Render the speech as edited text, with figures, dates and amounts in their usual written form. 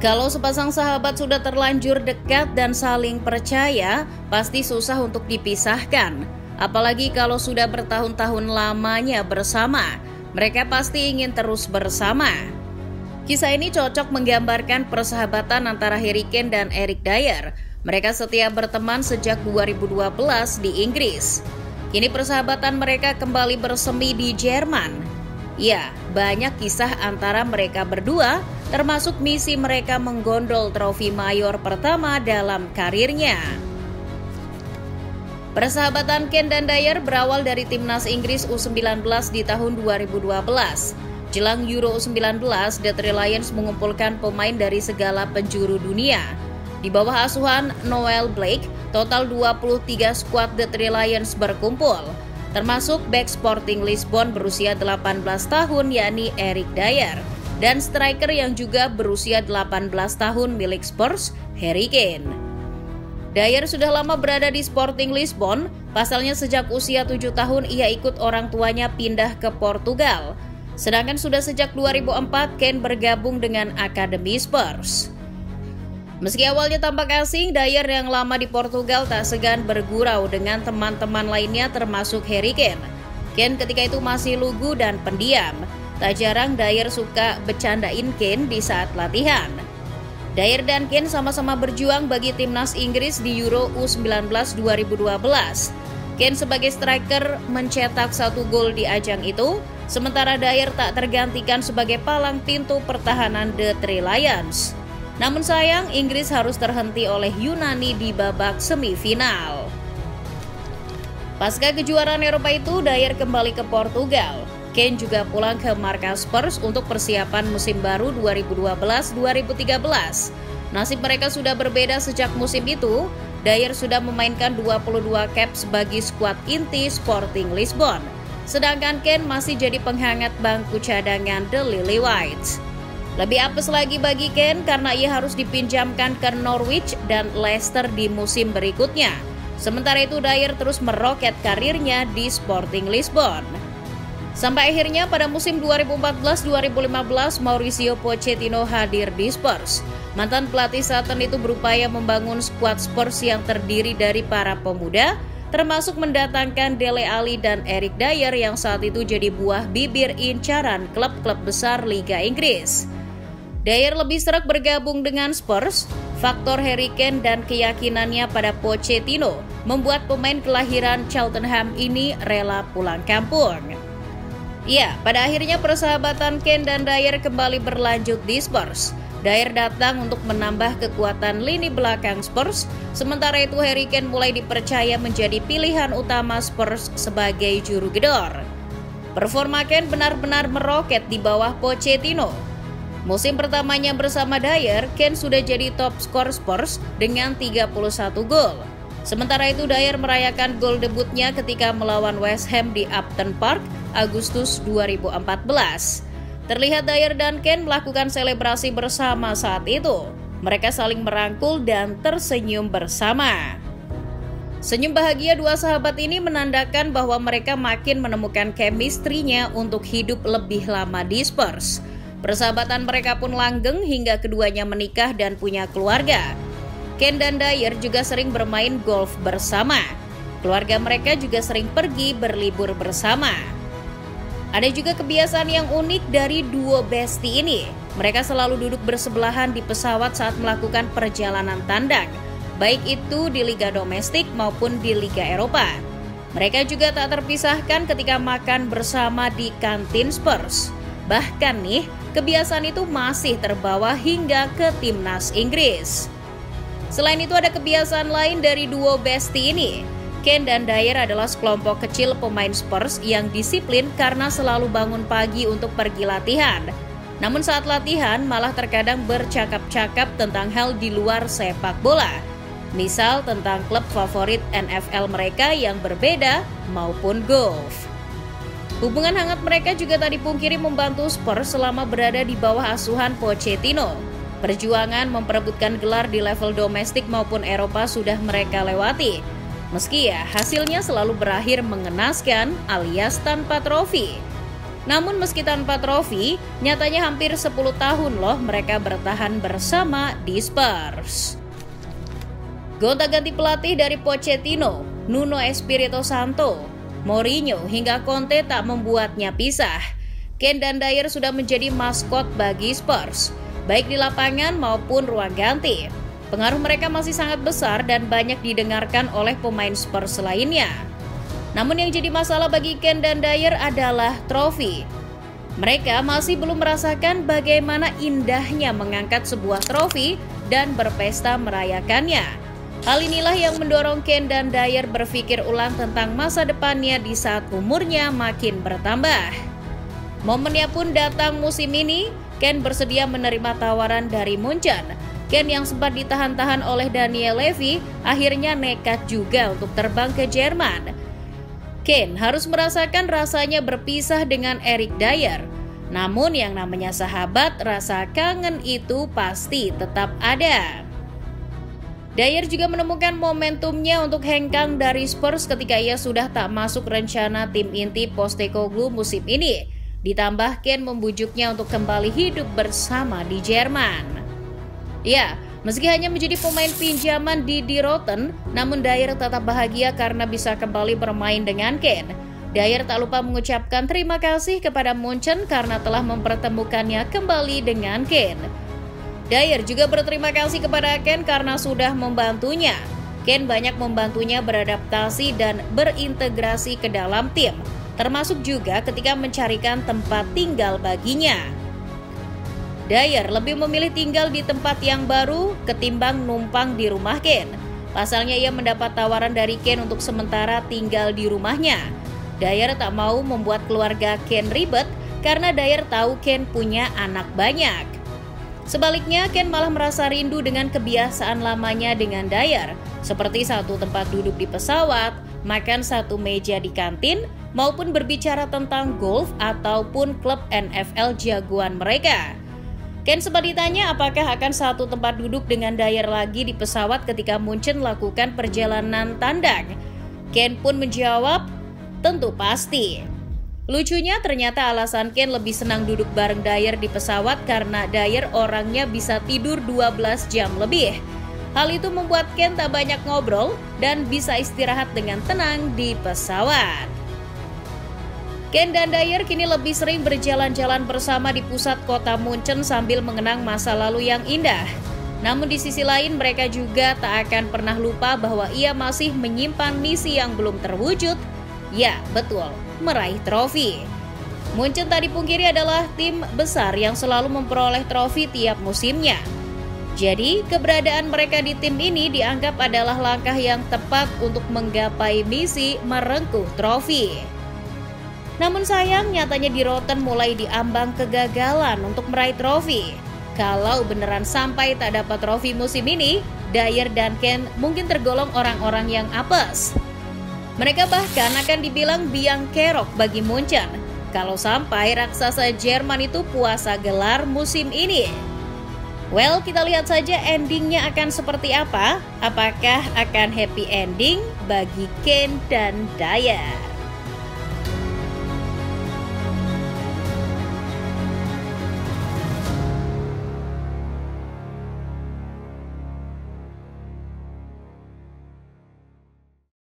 Kalau sepasang sahabat sudah terlanjur dekat dan saling percaya, pasti susah untuk dipisahkan. Apalagi kalau sudah bertahun-tahun lamanya bersama, mereka pasti ingin terus bersama. Kisah ini cocok menggambarkan persahabatan antara Harry Kane dan Eric Dier. Mereka setia berteman sejak 2012 di Inggris. Kini persahabatan mereka kembali bersemi di Jerman. Ya, banyak kisah antara mereka berdua, termasuk misi mereka menggondol trofi mayor pertama dalam karirnya. Persahabatan Kane dan Dier berawal dari timnas Inggris U19 di tahun 2012. Jelang Euro U19, The Three Lions mengumpulkan pemain dari segala penjuru dunia. Di bawah asuhan Noel Blake, total 23 skuad The Three Lions berkumpul, termasuk bek Sporting Lisbon berusia 18 tahun yakni Eric Dier, dan striker yang juga berusia 18 tahun milik Spurs, Harry Kane. Dier sudah lama berada di Sporting Lisbon, pasalnya sejak usia 7 tahun ia ikut orang tuanya pindah ke Portugal. Sedangkan sudah sejak 2004 Kane bergabung dengan Akademi Spurs. Meski awalnya tampak asing, Dier yang lama di Portugal tak segan bergurau dengan teman-teman lainnya termasuk Harry Kane. Kane ketika itu masih lugu dan pendiam. Tak jarang Dier suka bercandain Kane di saat latihan. Dier dan Kane sama-sama berjuang bagi timnas Inggris di Euro U19 2012. Kane sebagai striker mencetak 1 gol di ajang itu, sementara Dier tak tergantikan sebagai palang pintu pertahanan The Three Lions. Namun sayang, Inggris harus terhenti oleh Yunani di babak semifinal. Pasca kejuaraan Eropa itu, Dier kembali ke Portugal. Kane juga pulang ke markas Spurs untuk persiapan musim baru 2012-2013. Nasib mereka sudah berbeda sejak musim itu. Dier sudah memainkan 22 caps bagi skuad inti Sporting Lisbon. Sedangkan Kane masih jadi penghangat bangku cadangan The Lily Whites. Lebih apes lagi bagi Kane karena ia harus dipinjamkan ke Norwich dan Leicester di musim berikutnya. Sementara itu Dier terus meroket karirnya di Sporting Lisbon. Sampai akhirnya pada musim 2014-2015 Mauricio Pochettino hadir di Spurs. Mantan pelatih Southampton itu berupaya membangun skuad Spurs yang terdiri dari para pemuda, termasuk mendatangkan Dele Alli dan Eric Dier yang saat itu jadi buah bibir incaran klub-klub besar Liga Inggris. Dier lebih serak bergabung dengan Spurs. Faktor Harry Kane dan keyakinannya pada Pochettino membuat pemain kelahiran Cheltenham ini rela pulang kampung. Ya, pada akhirnya persahabatan Kane dan Dier kembali berlanjut di Spurs. Dier datang untuk menambah kekuatan lini belakang Spurs, sementara itu Harry Kane mulai dipercaya menjadi pilihan utama Spurs sebagai juru gedor. Performa Kane benar-benar meroket di bawah Pochettino. Musim pertamanya bersama Dier, Kane sudah jadi top skor Spurs dengan 31 gol. Sementara itu Dier merayakan gol debutnya ketika melawan West Ham di Upton Park, Agustus 2014. Terlihat Dier dan Kane melakukan selebrasi bersama saat itu. Mereka saling merangkul dan tersenyum bersama. Senyum bahagia dua sahabat ini menandakan bahwa mereka makin menemukan chemistry-nya untuk hidup lebih lama di Spurs. Persahabatan mereka pun langgeng hingga keduanya menikah dan punya keluarga. Kane dan Dier juga sering bermain golf bersama. Keluarga mereka juga sering pergi berlibur bersama. Ada juga kebiasaan yang unik dari duo bestie ini. Mereka selalu duduk bersebelahan di pesawat saat melakukan perjalanan tandang, baik itu di Liga Domestik maupun di Liga Eropa. Mereka juga tak terpisahkan ketika makan bersama di kantin Spurs. Bahkan nih, kebiasaan itu masih terbawa hingga ke timnas Inggris. Selain itu ada kebiasaan lain dari duo bestie ini. Kane dan Dier adalah sekelompok kecil pemain Spurs yang disiplin karena selalu bangun pagi untuk pergi latihan. Namun saat latihan malah terkadang bercakap-cakap tentang hal di luar sepak bola. Misal tentang klub favorit NFL mereka yang berbeda maupun golf. Hubungan hangat mereka juga tak dipungkiri membantu Spurs selama berada di bawah asuhan Pochettino. Perjuangan memperebutkan gelar di level domestik maupun Eropa sudah mereka lewati. Meski ya hasilnya selalu berakhir mengenaskan alias tanpa trofi. Namun meski tanpa trofi, nyatanya hampir 10 tahun loh mereka bertahan bersama di Spurs. Gonta-ganti pelatih dari Pochettino, Nuno Espirito Santo, Mourinho hingga Conte tak membuatnya pisah. Kane dan Dyer sudah menjadi maskot bagi Spurs, baik di lapangan maupun ruang ganti. Pengaruh mereka masih sangat besar dan banyak didengarkan oleh pemain Spurs lainnya. Namun yang jadi masalah bagi Kane dan Dyer adalah trofi. Mereka masih belum merasakan bagaimana indahnya mengangkat sebuah trofi dan berpesta merayakannya. Hal inilah yang mendorong Kane dan Dyer berpikir ulang tentang masa depannya di saat umurnya makin bertambah. Momennya pun datang musim ini. Kane bersedia menerima tawaran dari Munchen. Kane yang sempat ditahan-tahan oleh Daniel Levy akhirnya nekat juga untuk terbang ke Jerman. Kane harus merasakan rasanya berpisah dengan Eric Dyer. Namun yang namanya sahabat, rasa kangen itu pasti tetap ada. Dyer juga menemukan momentumnya untuk hengkang dari Spurs ketika ia sudah tak masuk rencana tim inti Postecoglou musim ini. Ditambah Kane membujuknya untuk kembali hidup bersama di Jerman. Ya, meski hanya menjadi pemain pinjaman di Die Roten, namun Dyer tetap bahagia karena bisa kembali bermain dengan Kane. Dyer tak lupa mengucapkan terima kasih kepada Munchen karena telah mempertemukannya kembali dengan Kane. Dyer juga berterima kasih kepada Kane karena sudah membantunya. Kane banyak membantunya beradaptasi dan berintegrasi ke dalam tim, termasuk juga ketika mencarikan tempat tinggal baginya. Dyer lebih memilih tinggal di tempat yang baru ketimbang numpang di rumah Kane. Pasalnya ia mendapat tawaran dari Kane untuk sementara tinggal di rumahnya. Dyer tak mau membuat keluarga Kane ribet karena Dyer tahu Kane punya anak banyak. Sebaliknya, Kane malah merasa rindu dengan kebiasaan lamanya dengan Dyer, seperti satu tempat duduk di pesawat, makan satu meja di kantin, maupun berbicara tentang golf ataupun klub NFL jagoan mereka. Kane sempat ditanya apakah akan satu tempat duduk dengan Dyer lagi di pesawat ketika Munchen lakukan perjalanan tandang. Kane pun menjawab, tentu pasti. Lucunya ternyata alasan Kane lebih senang duduk bareng Dyer di pesawat karena Dyer orangnya bisa tidur 12 jam lebih. Hal itu membuat Kane tak banyak ngobrol dan bisa istirahat dengan tenang di pesawat. Kane dan Dyer kini lebih sering berjalan-jalan bersama di pusat kota Munchen sambil mengenang masa lalu yang indah. Namun di sisi lain mereka juga tak akan pernah lupa bahwa ia masih menyimpan misi yang belum terwujud. Ya, betul, meraih trofi. Munchen tak dipungkiri adalah tim besar yang selalu memperoleh trofi tiap musimnya. Jadi, keberadaan mereka di tim ini dianggap adalah langkah yang tepat untuk menggapai misi merengkuh trofi. Namun sayang, nyatanya Die Roten mulai diambang kegagalan untuk meraih trofi. Kalau beneran sampai tak dapat trofi musim ini, Dyer dan Kane mungkin tergolong orang-orang yang apes. Mereka bahkan akan dibilang biang kerok bagi Munchen kalau sampai raksasa Jerman itu puasa gelar musim ini. Well, kita lihat saja endingnya akan seperti apa. Apakah akan happy ending bagi Kane dan Dyer?